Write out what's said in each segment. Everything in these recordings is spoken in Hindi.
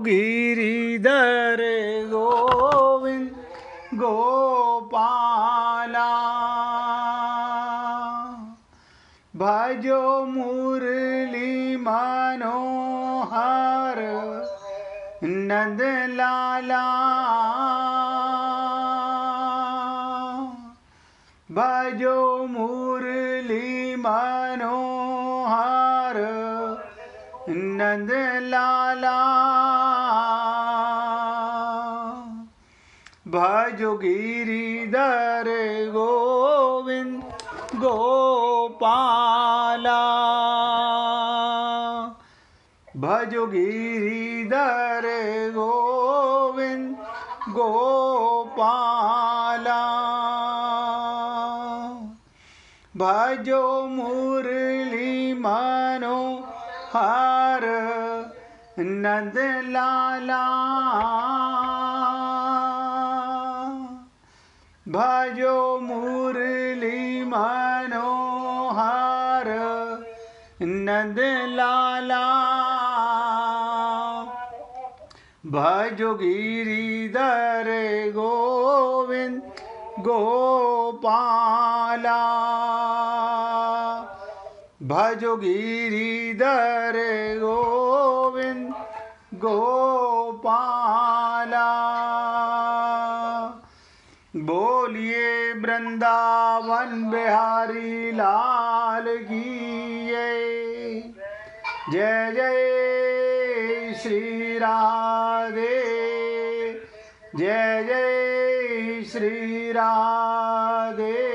गिरिधर गोविंद गोपाला भजो मुरली मनोहर नंद लाला भजो मुरली मनोहर नंद लाला भजो गिरिधर गोविंद गोपाला भजो गिरिधर गोविंद गोपाला भजो मुरली मनोहर नंद लाला भजो मुरली मनोहर नंद लाला भजो गिरिधर गोविंद गोपाला भजो गिरिधर गोविंद गोपाला बोलिए वृंदावन बिहारी लाल की जय जय श्री राधे जय जय श्री राधे।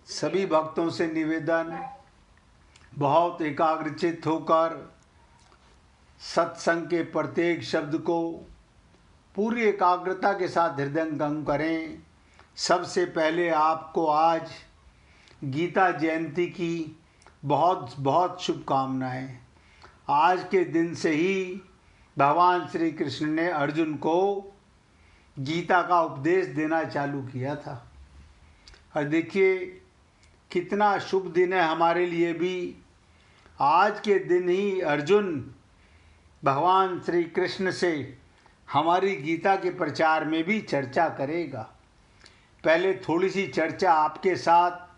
सभी भक्तों से निवेदन, बहुत एकाग्रचित्त होकर सत्संग के प्रत्येक शब्द को पूरी एकाग्रता के साथ हृदयंगम करें। सबसे पहले आपको आज गीता जयंती की बहुत बहुत शुभकामनाएं। आज के दिन से ही भगवान श्री कृष्ण ने अर्जुन को गीता का उपदेश देना चालू किया था। और देखिए कितना शुभ दिन है हमारे लिए भी। आज के दिन ही अर्जुन भगवान श्री कृष्ण से हमारी गीता के प्रचार में भी चर्चा करेगा। पहले थोड़ी सी चर्चा आपके साथ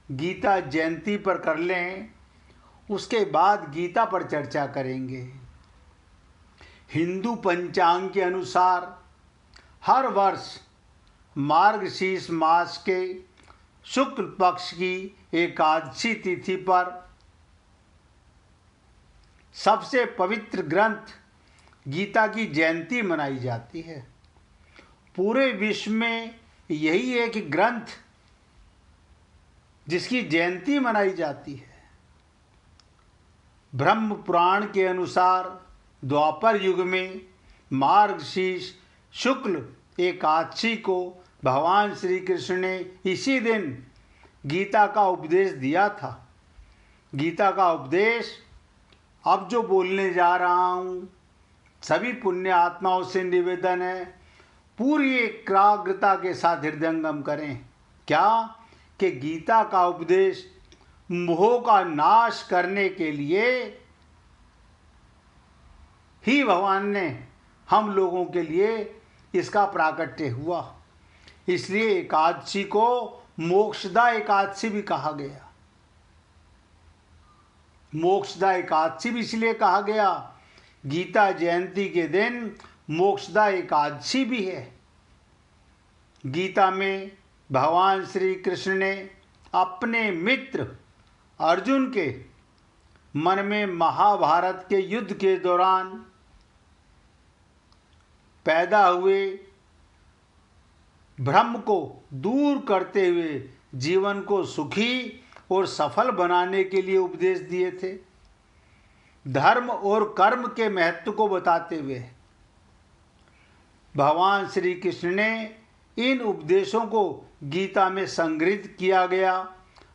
गीता जयंती पर कर लें, उसके बाद गीता पर चर्चा करेंगे। हिंदू पंचांग के अनुसार हर वर्ष मार्गशीर्ष मास के शुक्ल पक्ष की एकादशी तिथि पर सबसे पवित्र ग्रंथ गीता की जयंती मनाई जाती है। पूरे विश्व में यही एक ग्रंथ जिसकी जयंती मनाई जाती है। ब्रह्म पुराण के अनुसार द्वापर युग में मार्गशीर्ष शुक्ल एकादशी को भगवान श्री कृष्ण ने इसी दिन गीता का उपदेश दिया था। गीता का उपदेश अब जो बोलने जा रहा हूँ, सभी पुण्य आत्माओं से निवेदन है पूरी एकाग्रता के साथ हृदयंगम करें। क्या कि गीता का उपदेश मोह का नाश करने के लिए ही भगवान ने हम लोगों के लिए इसका प्राकट्य हुआ। इसलिए एकादशी को मोक्षदा एकादशी भी कहा गया। मोक्षदा एकादशी भी इसलिए कहा गया, गीता जयंती के दिन मोक्षदा एकादशी भी है। गीता में भगवान श्री कृष्ण ने अपने मित्र अर्जुन के मन में महाभारत के युद्ध के दौरान पैदा हुए भ्रम को दूर करते हुए जीवन को सुखी और सफल बनाने के लिए उपदेश दिए थे। धर्म और कर्म के महत्व को बताते हुए भगवान श्री कृष्ण ने इन उपदेशों को गीता में संग्रहित किया गया।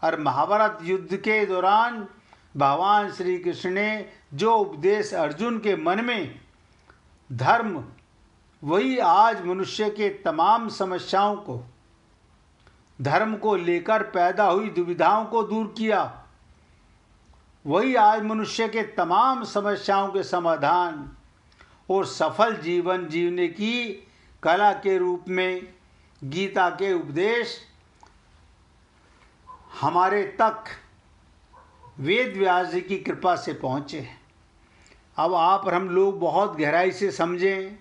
और महाभारत युद्ध के दौरान भगवान श्री कृष्ण ने जो उपदेश अर्जुन के मन में धर्म, वही आज मनुष्य के तमाम समस्याओं को, धर्म को लेकर पैदा हुई दुविधाओं को दूर किया। वही आज मनुष्य के तमाम समस्याओं के समाधान और सफल जीवन जीने की कला के रूप में गीता के उपदेश हमारे तक वेद व्यास जी की कृपा से पहुँचे। अब आप और हम लोग बहुत गहराई से समझें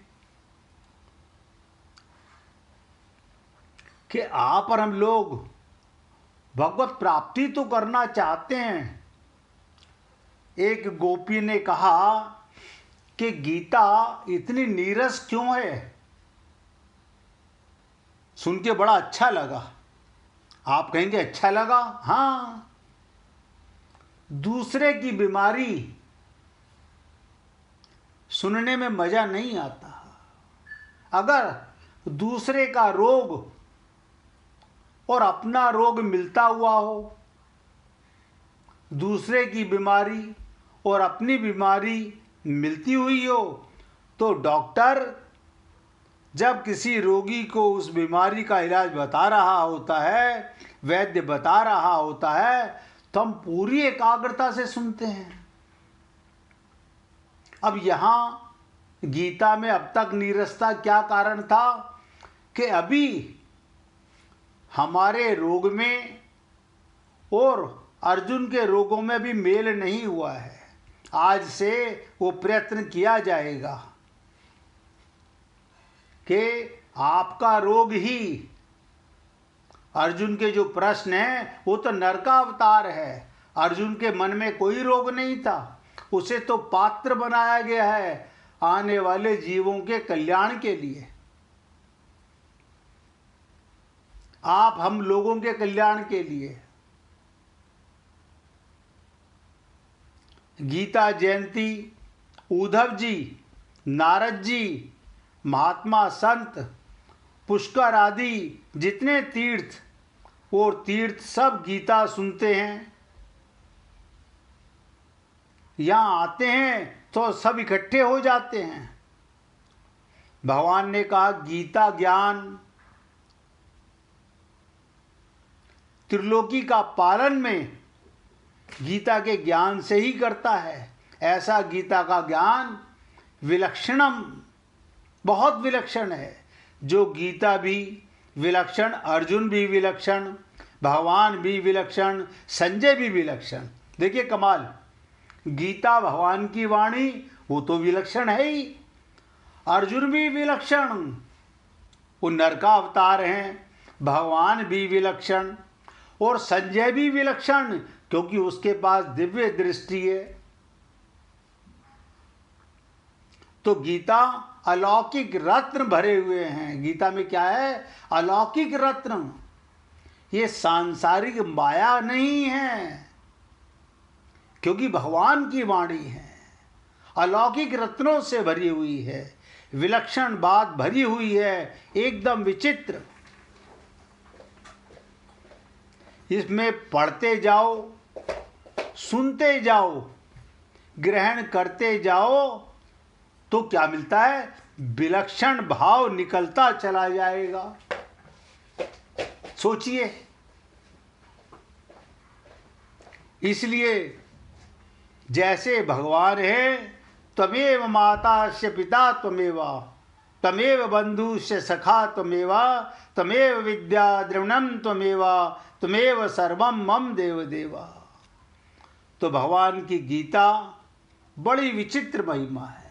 कि आप और हम लोग भगवत प्राप्ति तो करना चाहते हैं। एक गोपी ने कहा कि गीता इतनी नीरस क्यों है। सुन के बड़ा अच्छा लगा। आप कहेंगे अच्छा लगा? हाँ, दूसरे की बीमारी सुनने में मजा नहीं आता। अगर दूसरे का रोग और अपना रोग मिलता हुआ हो, दूसरे की बीमारी और अपनी बीमारी मिलती हुई हो, तो डॉक्टर जब किसी रोगी को उस बीमारी का इलाज बता रहा होता है, वैद्य बता रहा होता है, तो हम पूरी एकाग्रता से सुनते हैं। अब यहाँ गीता में अब तक नीरसता क्या कारण था कि अभी हमारे रोग में और अर्जुन के रोगों में भी मेल नहीं हुआ है। आज से वो प्रयत्न किया जाएगा कि आपका रोग ही, अर्जुन के जो प्रश्न हैं वो तो नरकावतार है। अर्जुन के मन में कोई रोग नहीं था, उसे तो पात्र बनाया गया है आने वाले जीवों के कल्याण के लिए, आप हम लोगों के कल्याण के लिए। गीता जयंती उद्धव जी, नारद जी, महात्मा संत, पुष्कर आदि जितने तीर्थ और तीर्थ सब गीता सुनते हैं, यहाँ आते हैं तो सब इकट्ठे हो जाते हैं। भगवान ने कहा गीता ज्ञान त्रिलोकी का पालन में गीता के ज्ञान से ही करता है। ऐसा गीता का ज्ञान विलक्षणम, बहुत विलक्षण है। जो गीता भी विलक्षण, अर्जुन भी विलक्षण, भगवान भी विलक्षण, संजय भी विलक्षण। देखिए कमाल, गीता भगवान की वाणी, वो तो विलक्षण है ही। अर्जुन भी विलक्षण, वो नर का अवतार हैं। भगवान भी विलक्षण और संजय भी विलक्षण, क्योंकि उसके पास दिव्य दृष्टि है। तो गीता अलौकिक रत्न भरे हुए हैं। गीता में क्या है? अलौकिक रत्न। ये सांसारिक माया नहीं है, क्योंकि भगवान की वाणी है। अलौकिक रत्नों से भरी हुई है, विलक्षण बात भरी हुई है, एकदम विचित्र। इसमें पढ़ते जाओ, सुनते जाओ, ग्रहण करते जाओ, तो क्या मिलता है? विलक्षण भाव निकलता चला जाएगा। सोचिए, इसलिए जैसे भगवान है, त्वमेव मातास्य पिता त्वमेव, त्वमेव बंधुस्य सखा त्वमेव, त्वमेव विद्या द्रविणम त्वमेव, त्वमेव सर्वम मम देव देवा। तो भगवान की गीता बड़ी विचित्र महिमा है।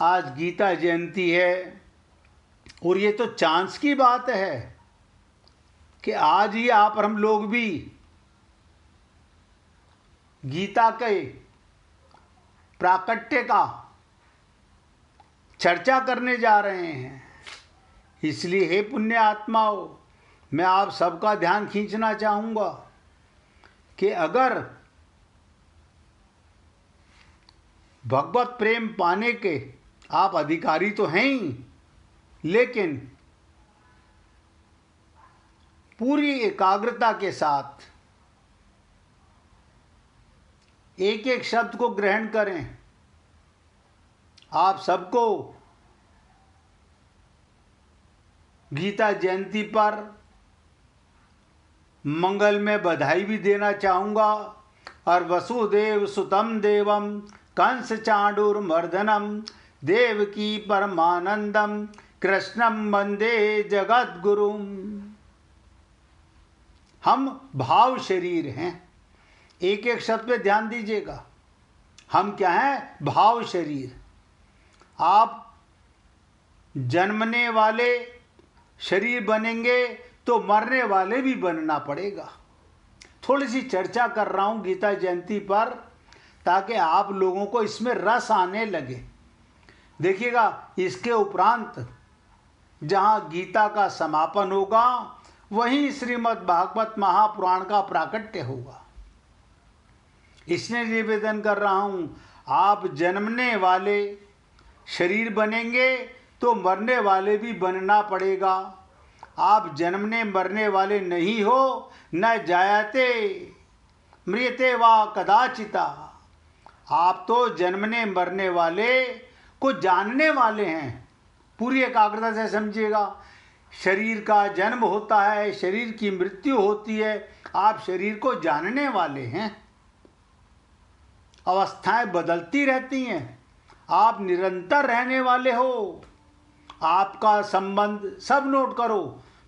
आज गीता जयंती है और ये तो चांस की बात है कि आज ही आप और हम लोग भी गीता के प्राकट्य का चर्चा करने जा रहे हैं। इसलिए हे पुण्य आत्माओं, मैं आप सबका ध्यान खींचना चाहूँगा कि अगर भगवत प्रेम पाने के आप अधिकारी तो हैं ही, लेकिन पूरी एकाग्रता के साथ एक एक शब्द को ग्रहण करें। आप सबको गीता जयंती पर मंगल में बधाई भी देना चाहूँगा और वसुदेव सुतम देवम कंस चाणूरमर्दनम देवकी परमानंदम कृष्णम वंदे जगद्गुरुम। हम भाव शरीर हैं। एक एक शब्द पे ध्यान दीजिएगा। हम क्या हैं? भाव शरीर। आप जन्मने वाले शरीर बनेंगे तो मरने वाले भी बनना पड़ेगा। थोड़ी सी चर्चा कर रहा हूं गीता जयंती पर, ताकि आप लोगों को इसमें रस आने लगे। देखिएगा, इसके उपरांत जहां गीता का समापन होगा वहीं श्रीमद् भागवत महापुराण का प्राकट्य होगा। इसलिए निवेदन कर रहा हूं, आप जन्मने वाले शरीर बनेंगे तो मरने वाले भी बनना पड़ेगा। आप जन्मने मरने वाले नहीं हो, न जायते मृत्यते वा कदाचिता। आप तो जन्मने मरने वाले को जानने वाले हैं। पूरी एकाग्रता से समझिएगा। शरीर का जन्म होता है, शरीर की मृत्यु होती है, आप शरीर को जानने वाले हैं। अवस्थाएं बदलती रहती हैं, आप निरंतर रहने वाले हो। आपका संबंध, सब नोट करो,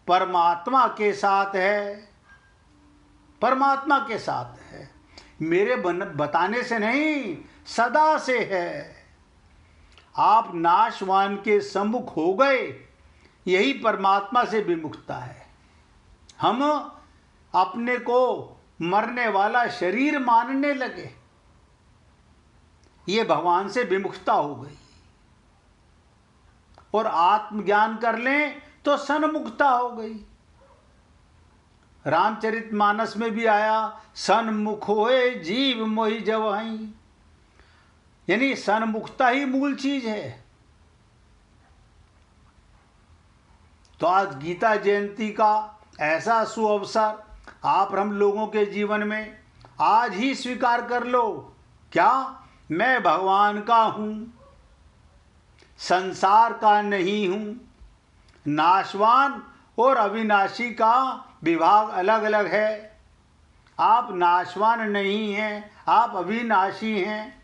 परमात्मा के साथ है। परमात्मा के साथ है, मेरे बताने से नहीं, सदा से है। आप नाशवान के सम्मुख हो गए, यही परमात्मा से विमुखता है। हम अपने को मरने वाला शरीर मानने लगे, ये भगवान से विमुखता हो गई। और आत्मज्ञान कर लें तो सन्मुखता हो गई। रामचरितमानस में भी आया, सन्मुख होए जीव मोहि जवहीं। यानी सन्मुखता ही मूल चीज है। तो आज गीता जयंती का ऐसा सुअवसर आप हम लोगों के जीवन में आज ही स्वीकार कर लो। क्या? मैं भगवान का हूं, संसार का नहीं हूं। नाशवान और अविनाशी का विभाग अलग अलग है। आप नाशवान नहीं हैं, आप अविनाशी हैं।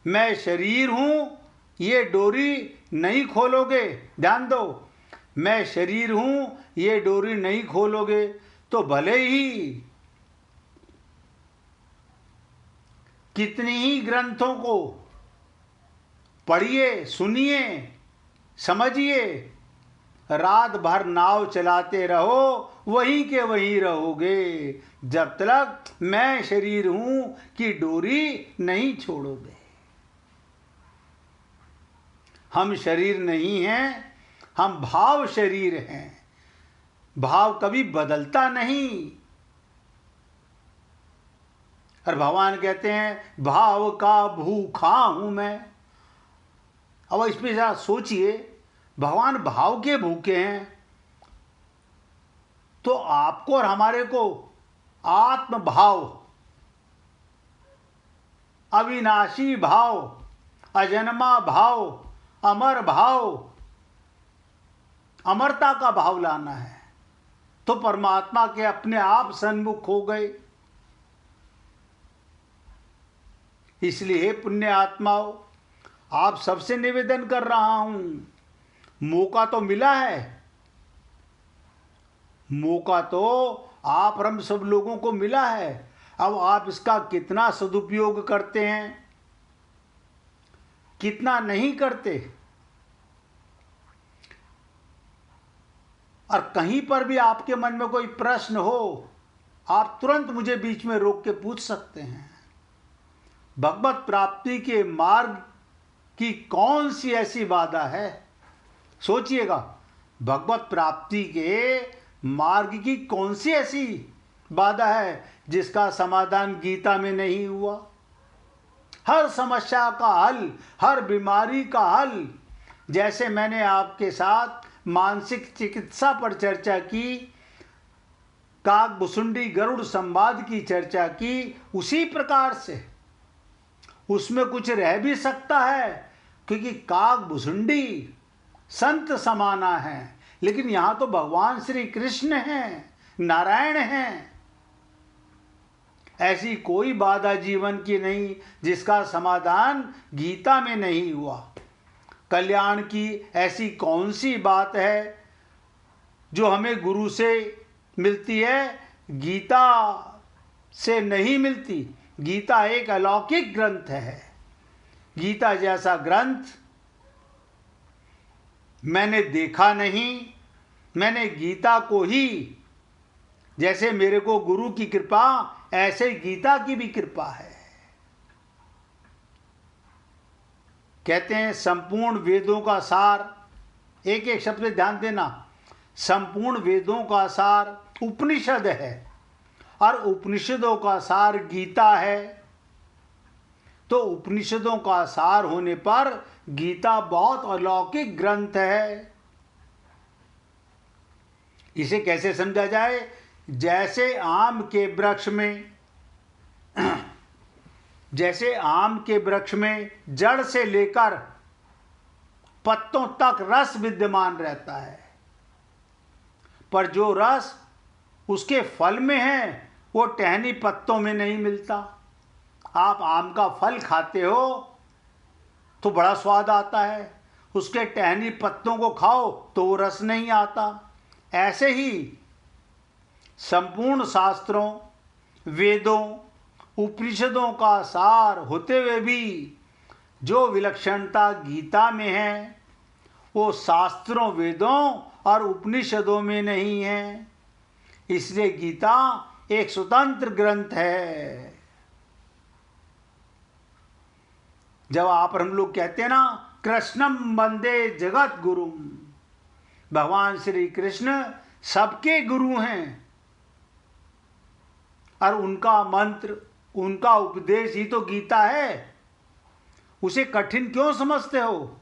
मैं शरीर हूं, ये डोरी नहीं खोलोगे। ध्यान दो, मैं शरीर हूं, ये डोरी नहीं खोलोगे तो भले ही कितनी ही ग्रंथों को पढ़िए, सुनिए, समझिए, रात भर नाव चलाते रहो, वहीं के वहीं रहोगे, जब तक मैं शरीर हूं कि डोरी नहीं छोड़ोगे। हम शरीर नहीं हैं, हम भाव शरीर हैं। भाव कभी बदलता नहीं। और भगवान कहते हैं भाव का भूखा हूं मैं। अब इस पे जरा सोचिए, भगवान भाव के भूखे हैं तो आपको और हमारे को आत्म भाव, अविनाशी भाव, अजन्मा भाव, अमर भाव, अमरता का भाव लाना है। तो परमात्मा के अपने आप सन्मुख हो गए। इसलिए पुण्य आत्माओं, आप सबसे निवेदन कर रहा हूं, मौका तो मिला है। मौका तो आप हम सब लोगों को मिला है। अब आप इसका कितना सदुपयोग करते हैं, कितना नहीं करते। और कहीं पर भी आपके मन में कोई प्रश्न हो, आप तुरंत मुझे बीच में रोक के पूछ सकते हैं। भगवत प्राप्ति के मार्ग की कौन सी ऐसी बाधा है? सोचिएगा, भगवत प्राप्ति के मार्ग की कौन सी ऐसी बाधा है जिसका समाधान गीता में नहीं हुआ? हर समस्या का हल, हर बीमारी का हल, जैसे मैंने आपके साथ मानसिक चिकित्सा पर चर्चा की, काकभुसुंडी गरुड़ संवाद की चर्चा की, उसी प्रकार से उसमें कुछ रह भी सकता है, क्योंकि काकभुसुंडी संत समाना है, लेकिन यहां तो भगवान श्री कृष्ण हैं, नारायण हैं। ऐसी कोई बाधा जीवन की नहीं जिसका समाधान गीता में नहीं हुआ। कल्याण की ऐसी कौन सी बात है जो हमें गुरु से मिलती है, गीता से नहीं मिलती। गीता एक अलौकिक ग्रंथ है। गीता जैसा ग्रंथ मैंने देखा नहीं। मैंने गीता को ही, जैसे मेरे को गुरु की कृपा, ऐसे गीता की भी कृपा है। कहते हैं संपूर्ण वेदों का सार, एक एक शब्द पे ध्यान देना, संपूर्ण वेदों का सार उपनिषद है और उपनिषदों का सार गीता है। तो उपनिषदों का सार होने पर गीता बहुत अलौकिक ग्रंथ है। इसे कैसे समझा जाए? जैसे आम के वृक्ष में जड़ से लेकर पत्तों तक रस विद्यमान रहता है, पर जो रस उसके फल में है वो टहनी पत्तों में नहीं मिलता। आप आम का फल खाते हो तो बड़ा स्वाद आता है, उसके टहनी पत्तों को खाओ तो वो रस नहीं आता। ऐसे ही संपूर्ण शास्त्रों, वेदों, उपनिषदों का सार होते हुए भी जो विलक्षणता गीता में है वो शास्त्रों, वेदों और उपनिषदों में नहीं है। इसलिए गीता एक स्वतंत्र ग्रंथ है। जब आप हम लोग कहते हैं ना, कृष्णम वंदे जगत गुरुम, भगवान श्री कृष्ण सबके गुरु हैं और उनका मंत्र, उनका उपदेश ही तो गीता है। उसे कठिन क्यों समझते हो?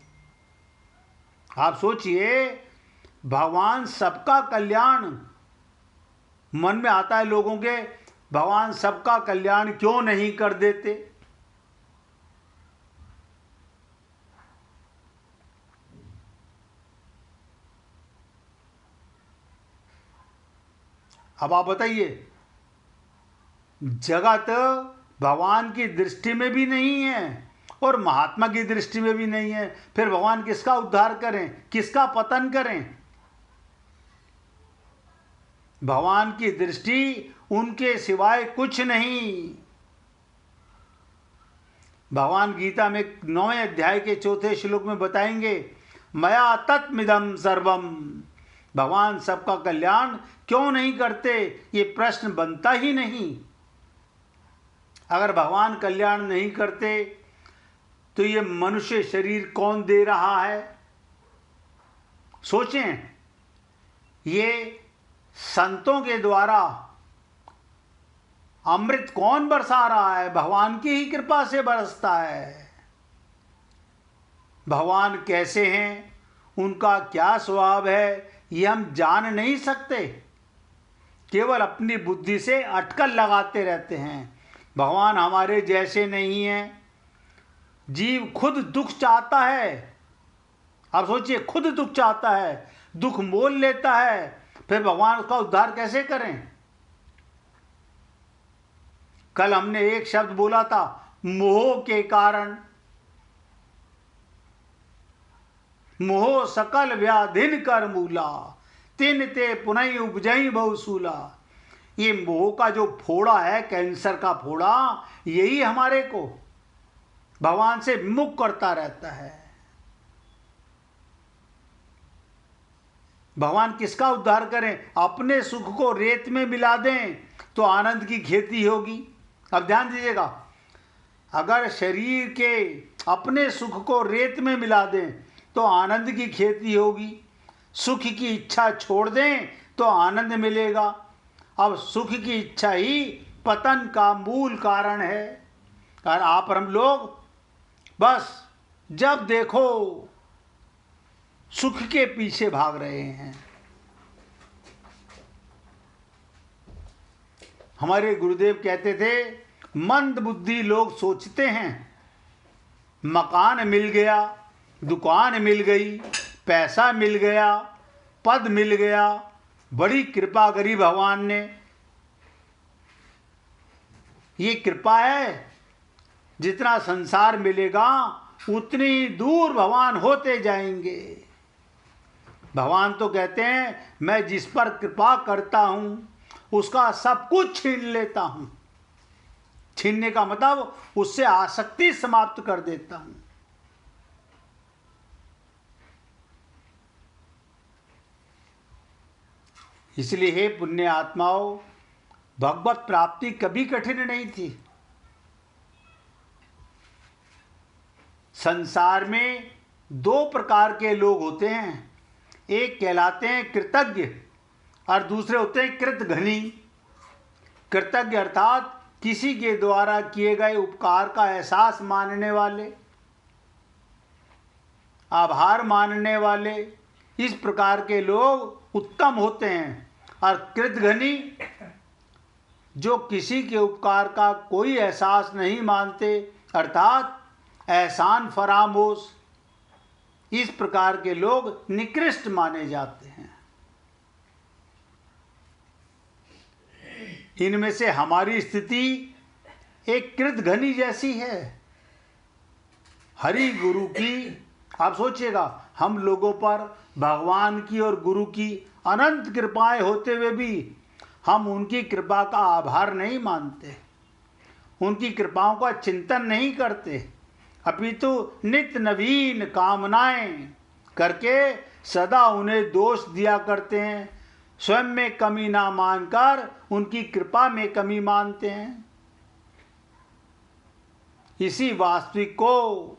आप सोचिए, भगवान सबका कल्याण, मन में आता है लोगों के, भगवान सबका कल्याण क्यों नहीं कर देते? अब आप बताइए, जगत भगवान की दृष्टि में भी नहीं है और महात्मा की दृष्टि में भी नहीं है, फिर भगवान किसका उद्धार करें, किसका पतन करें? भगवान की दृष्टि उनके सिवाय कुछ नहीं। भगवान गीता में 9वें अध्याय के 4थे श्लोक में बताएंगे, मया तत्मिदं सर्वम। भगवान सबका कल्याण क्यों नहीं करते, ये प्रश्न बनता ही नहीं। अगर भगवान कल्याण नहीं करते तो ये मनुष्य शरीर कौन दे रहा है? सोचें, ये संतों के द्वारा अमृत कौन बरसा रहा है? भगवान की ही कृपा से बरसता है। भगवान कैसे हैं, उनका क्या स्वभाव है, ये हम जान नहीं सकते, केवल अपनी बुद्धि से अटकल लगाते रहते हैं। भगवान हमारे जैसे नहीं हैं। जीव खुद दुख चाहता है। आप सोचिए, खुद दुख चाहता है, दुख मोल लेता है, फिर भगवान उसका उद्धार कैसे करें? कल हमने एक शब्द बोला था, मोह के कारण। मोह सकल व्याधिन कर मूला, तिन ते पुनः उपजई बहुसूला। ये मोह का जो फोड़ा है, कैंसर का फोड़ा, यही हमारे को भगवान से विमुख करता रहता है। भगवान किसका उद्धार करें? अपने सुख को रेत में मिला दें तो आनंद की खेती होगी। अब ध्यान दीजिएगा, अगर शरीर के अपने सुख को रेत में मिला दें तो आनंद की खेती होगी। सुख की इच्छा छोड़ दें तो आनंद मिलेगा। अब सुख की इच्छा ही पतन का मूल कारण है। और आप हम लोग बस जब देखो सुख के पीछे भाग रहे हैं। हमारे गुरुदेव कहते थे, मंद बुद्धि लोग सोचते हैं मकान मिल गया, दुकान मिल गई, पैसा मिल गया, पद मिल गया, बड़ी कृपा करी भगवान ने, ये कृपा है। जितना संसार मिलेगा उतनी दूर भगवान होते जाएंगे। भगवान तो कहते हैं मैं जिस पर कृपा करता हूं उसका सब कुछ छीन लेता हूं। छीनने का मतलब उससे आसक्ति समाप्त कर देता हूं। इसलिए हे पुण्य आत्माओं, भगवत प्राप्ति कभी कठिन नहीं थी। संसार में दो प्रकार के लोग होते हैं, एक कहलाते हैं कृतज्ञ और दूसरे होते हैं कृतघ्नी। कृतज्ञ अर्थात किसी के द्वारा किए गए उपकार का एहसास मानने वाले, आभार मानने वाले, इस प्रकार के लोग उत्तम होते हैं। और कृतघ्नी जो किसी के उपकार का कोई एहसास नहीं मानते, अर्थात एहसान फरामोश, इस प्रकार के लोग निकृष्ट माने जाते हैं। इनमें से हमारी स्थिति एक कृतघ्नी जैसी है। हरि गुरु की, आप सोचिएगा, हम लोगों पर भगवान की और गुरु की अनंत कृपाएं होते हुए भी हम उनकी कृपा का आभार नहीं मानते, उनकी कृपाओं का चिंतन नहीं करते, अपितु नित्य नवीन कामनाएं करके सदा उन्हें दोष दिया करते हैं। स्वयं में कमी ना मानकर उनकी कृपा में कमी मानते हैं। इसी वास्तविक को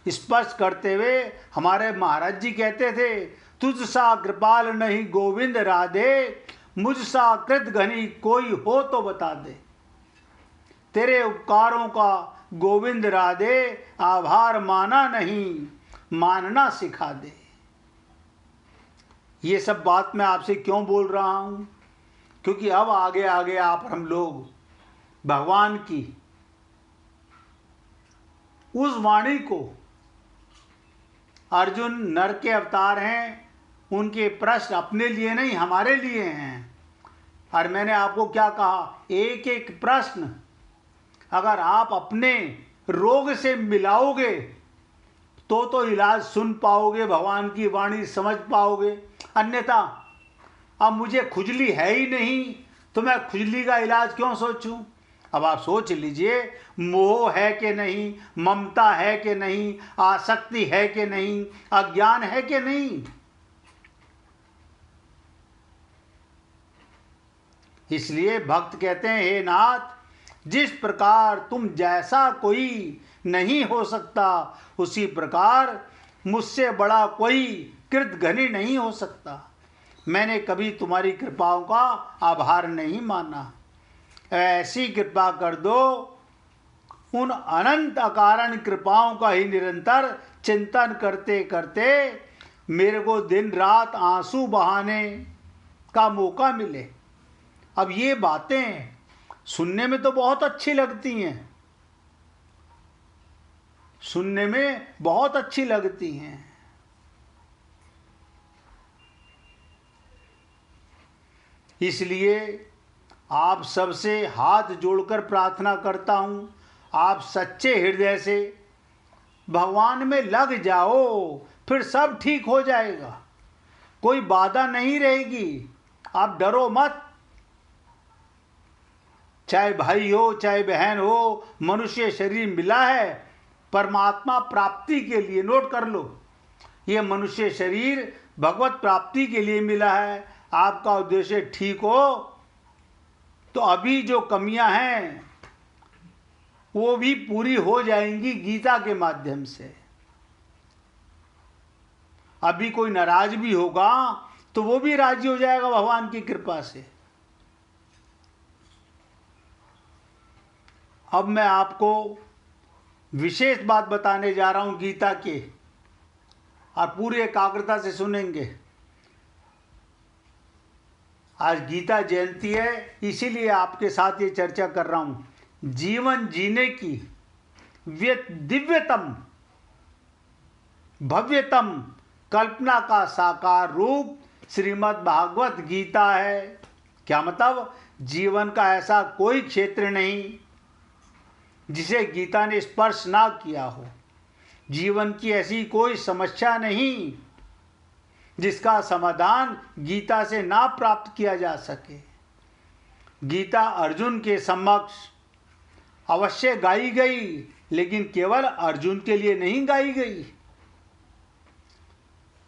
स्पष्ट करते हुए हमारे महाराज जी कहते थे, तुझ सा कृपाल नहीं गोविंद राधे, मुझ सा कृतघ्नी कोई हो तो बता दे। तेरे उपकारों का गोविंद राधे आभार माना नहीं, मानना सिखा दे। ये सब बात मैं आपसे क्यों बोल रहा हूं? क्योंकि अब आगे आगे आप हम लोग भगवान की उस वाणी को, अर्जुन नर के अवतार हैं, उनके प्रश्न अपने लिए नहीं हमारे लिए हैं। और मैंने आपको क्या कहा, एक एक प्रश्न अगर आप अपने रोग से मिलाओगे तो इलाज सुन पाओगे, भगवान की वाणी समझ पाओगे। अन्यथा अब मुझे खुजली है ही नहीं तो मैं खुजली का इलाज क्यों सोचूं? अब आप सोच लीजिए, मोह है कि नहीं, ममता है कि नहीं, आसक्ति है कि नहीं, अज्ञान है कि नहीं। इसलिए भक्त कहते हैं, हे नाथ, जिस प्रकार तुम जैसा कोई नहीं हो सकता, उसी प्रकार मुझसे बड़ा कोई कृतघ्नी नहीं हो सकता। मैंने कभी तुम्हारी कृपाओं का आभार नहीं माना। ऐसी कृपा कर दो, उन अनंत अकारण कृपाओं का ही निरंतर चिंतन करते करते मेरे को दिन रात आंसू बहाने का मौका मिले। अब ये बातें सुनने में तो बहुत अच्छी लगती हैं, सुनने में बहुत अच्छी लगती हैं, इसलिए आप सबसे हाथ जोड़कर प्रार्थना करता हूं, आप सच्चे हृदय से भगवान में लग जाओ, फिर सब ठीक हो जाएगा, कोई बाधा नहीं रहेगी। आप डरो मत। चाहे भाई हो चाहे बहन हो, मनुष्य शरीर मिला है परमात्मा प्राप्ति के लिए। नोट कर लो, ये मनुष्य शरीर भगवत प्राप्ति के लिए मिला है। आपका उद्देश्य ठीक हो तो अभी जो कमियां हैं वो भी पूरी हो जाएंगी गीता के माध्यम से। अभी कोई नाराज भी होगा तो वो भी राजी हो जाएगा भगवान की कृपा से। अब मैं आपको विशेष बात बताने जा रहा हूं गीता के, और पूरी एकाग्रता से सुनेंगे। आज गीता जयंती है, इसीलिए आपके साथ ये चर्चा कर रहा हूं। जीवन जीने की दिव्यतम भव्यतम कल्पना का साकार रूप श्रीमद् भागवत गीता है। क्या मतलब? जीवन का ऐसा कोई क्षेत्र नहीं जिसे गीता ने स्पर्श ना किया हो। जीवन की ऐसी कोई समस्या नहीं जिसका समाधान गीता से ना प्राप्त किया जा सके। गीता अर्जुन के समक्ष अवश्य गाई गई, लेकिन केवल अर्जुन के लिए नहीं गाई गई।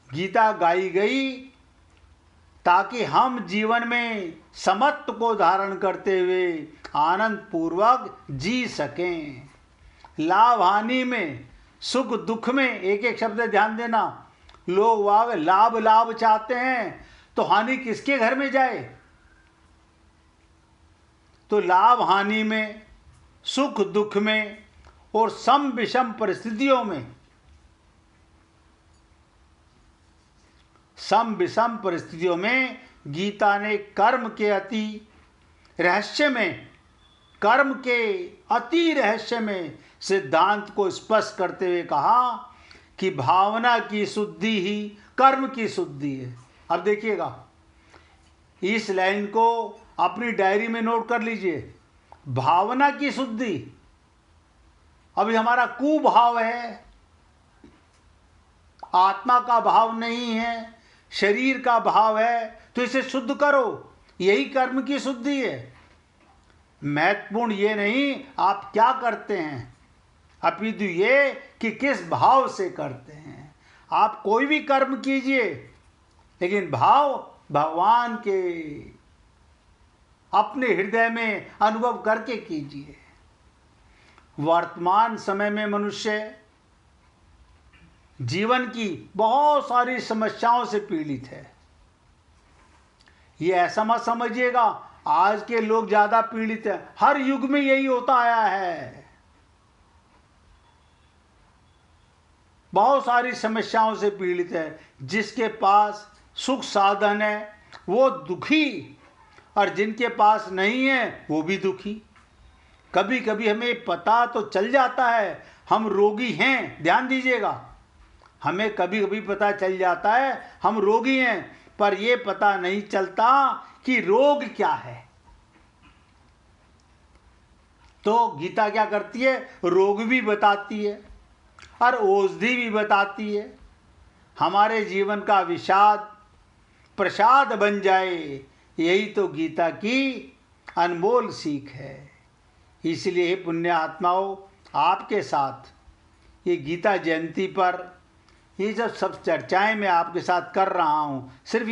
गीता गाई गई ताकि हम जीवन में समत्व को धारण करते हुए आनंद पूर्वक जी सकें। लाभ हानि में, सुख दुख में, एक एक शब्द ध्यान देना। लोग वाह लाभ लाभ चाहते हैं तो हानि किसके घर में जाए? तो लाभ हानि में, सुख दुख में और सम विषम परिस्थितियों में, सम विषम परिस्थितियों में गीता ने कर्म के अति रहस्य में, कर्म के अति रहस्य में सिद्धांत को स्पष्ट करते हुए कहा कि भावना की शुद्धि ही कर्म की शुद्धि है। अब देखिएगा, इस लाइन को अपनी डायरी में नोट कर लीजिए। भावना की शुद्धि, अभी हमारा कुभाव है, आत्मा का भाव नहीं है, शरीर का भाव है, तो इसे शुद्ध करो। यही कर्म की शुद्धि है। महत्वपूर्ण ये नहीं आप क्या करते हैं, अपितु ये कि किस भाव से करते हैं। आप कोई भी कर्म कीजिए, लेकिन भाव भगवान के अपने हृदय में अनुभव करके कीजिए। वर्तमान समय में मनुष्य जीवन की बहुत सारी समस्याओं से पीड़ित है। ये ऐसा मत समझिएगा आज के लोग ज्यादा पीड़ित हैं, हर युग में यही होता आया है। बहुत सारी समस्याओं से पीड़ित है। जिसके पास सुख साधन है वो दुखी, और जिनके पास नहीं है वो भी दुखी। कभी कभी हमें पता तो चल जाता है हम रोगी हैं, ध्यान दीजिएगा, हमें कभी कभी पता चल जाता है हम रोगी हैं, पर यह पता नहीं चलता कि रोग क्या है। तो गीता क्या करती है? रोग भी बताती है और औषधि भी बताती है। हमारे जीवन का विषाद प्रसाद बन जाए, यही तो गीता की अनमोल सीख है। इसलिए पुण्य आत्माओं, आपके साथ ये गीता जयंती पर ये जब सब चर्चाएं मैं आपके साथ कर रहा हूँ, सिर्फ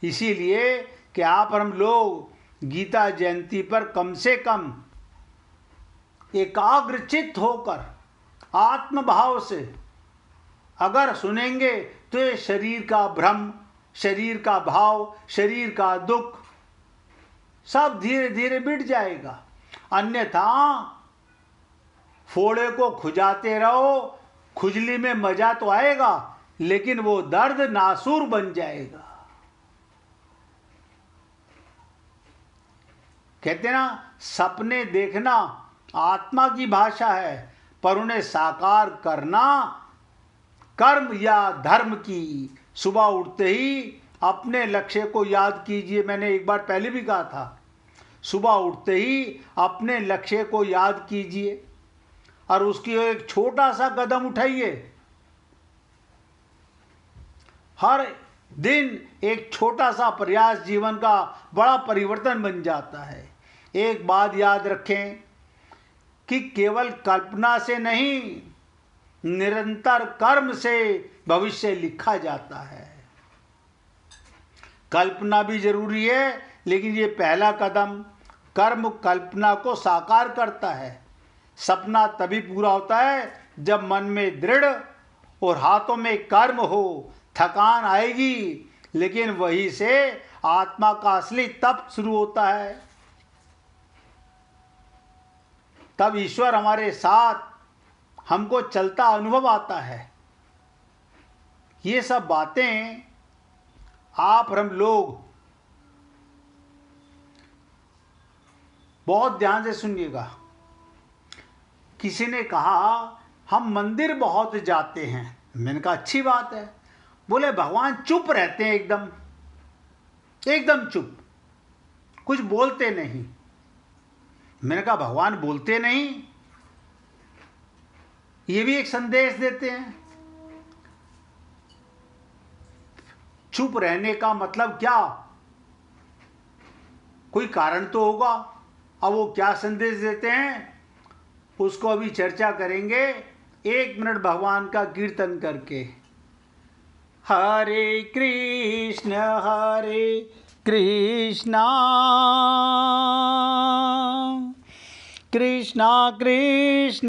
इसीलिए कि आप और हम लोग गीता जयंती पर कम से कम एकाग्रचित्त होकर आत्मभाव से अगर सुनेंगे तो ये शरीर का भ्रम, शरीर का भाव, शरीर का दुख सब धीरे धीरे मिट जाएगा। अन्यथा फोड़े को खुजाते रहो, खुजली में मजा तो आएगा लेकिन वो दर्द नासूर बन जाएगा। कहते ना, सपने देखना आत्मा की भाषा है, पर उन्हें साकार करना कर्म या धर्म की। सुबह उठते ही अपने लक्ष्य को याद कीजिए। मैंने एक बार पहले भी कहा था, सुबह उठते ही अपने लक्ष्य को याद कीजिए और उसकी एक छोटा सा कदम उठाइए। हर दिन एक छोटा सा प्रयास जीवन का बड़ा परिवर्तन बन जाता है। एक बात याद रखें कि केवल कल्पना से नहीं, निरंतर कर्म से भविष्य लिखा जाता है। कल्पना भी जरूरी है, लेकिन ये पहला कदम कर्म कल्पना को साकार करता है। सपना तभी पूरा होता है जब मन में दृढ़ और हाथों में कर्म हो। थकान आएगी, लेकिन वहीं से आत्मा का असली तप शुरू होता है। तब ईश्वर हमारे साथ हमको चलता अनुभव आता है। ये सब बातें आप और हम लोग बहुत ध्यान से सुनिएगा। किसी ने कहा हम मंदिर बहुत जाते हैं। मैंने कहा अच्छी बात है, बोले भगवान चुप रहते हैं, एकदम एकदम चुप, कुछ बोलते नहीं। मैंने कहा भगवान बोलते नहीं, ये भी एक संदेश देते हैं। चुप रहने का मतलब क्या? कोई कारण तो होगा। अब वो क्या संदेश देते हैं उसको अभी चर्चा करेंगे 1 मिनट भगवान का कीर्तन करके। हरे कृष्ण कृष्णा कृष्ण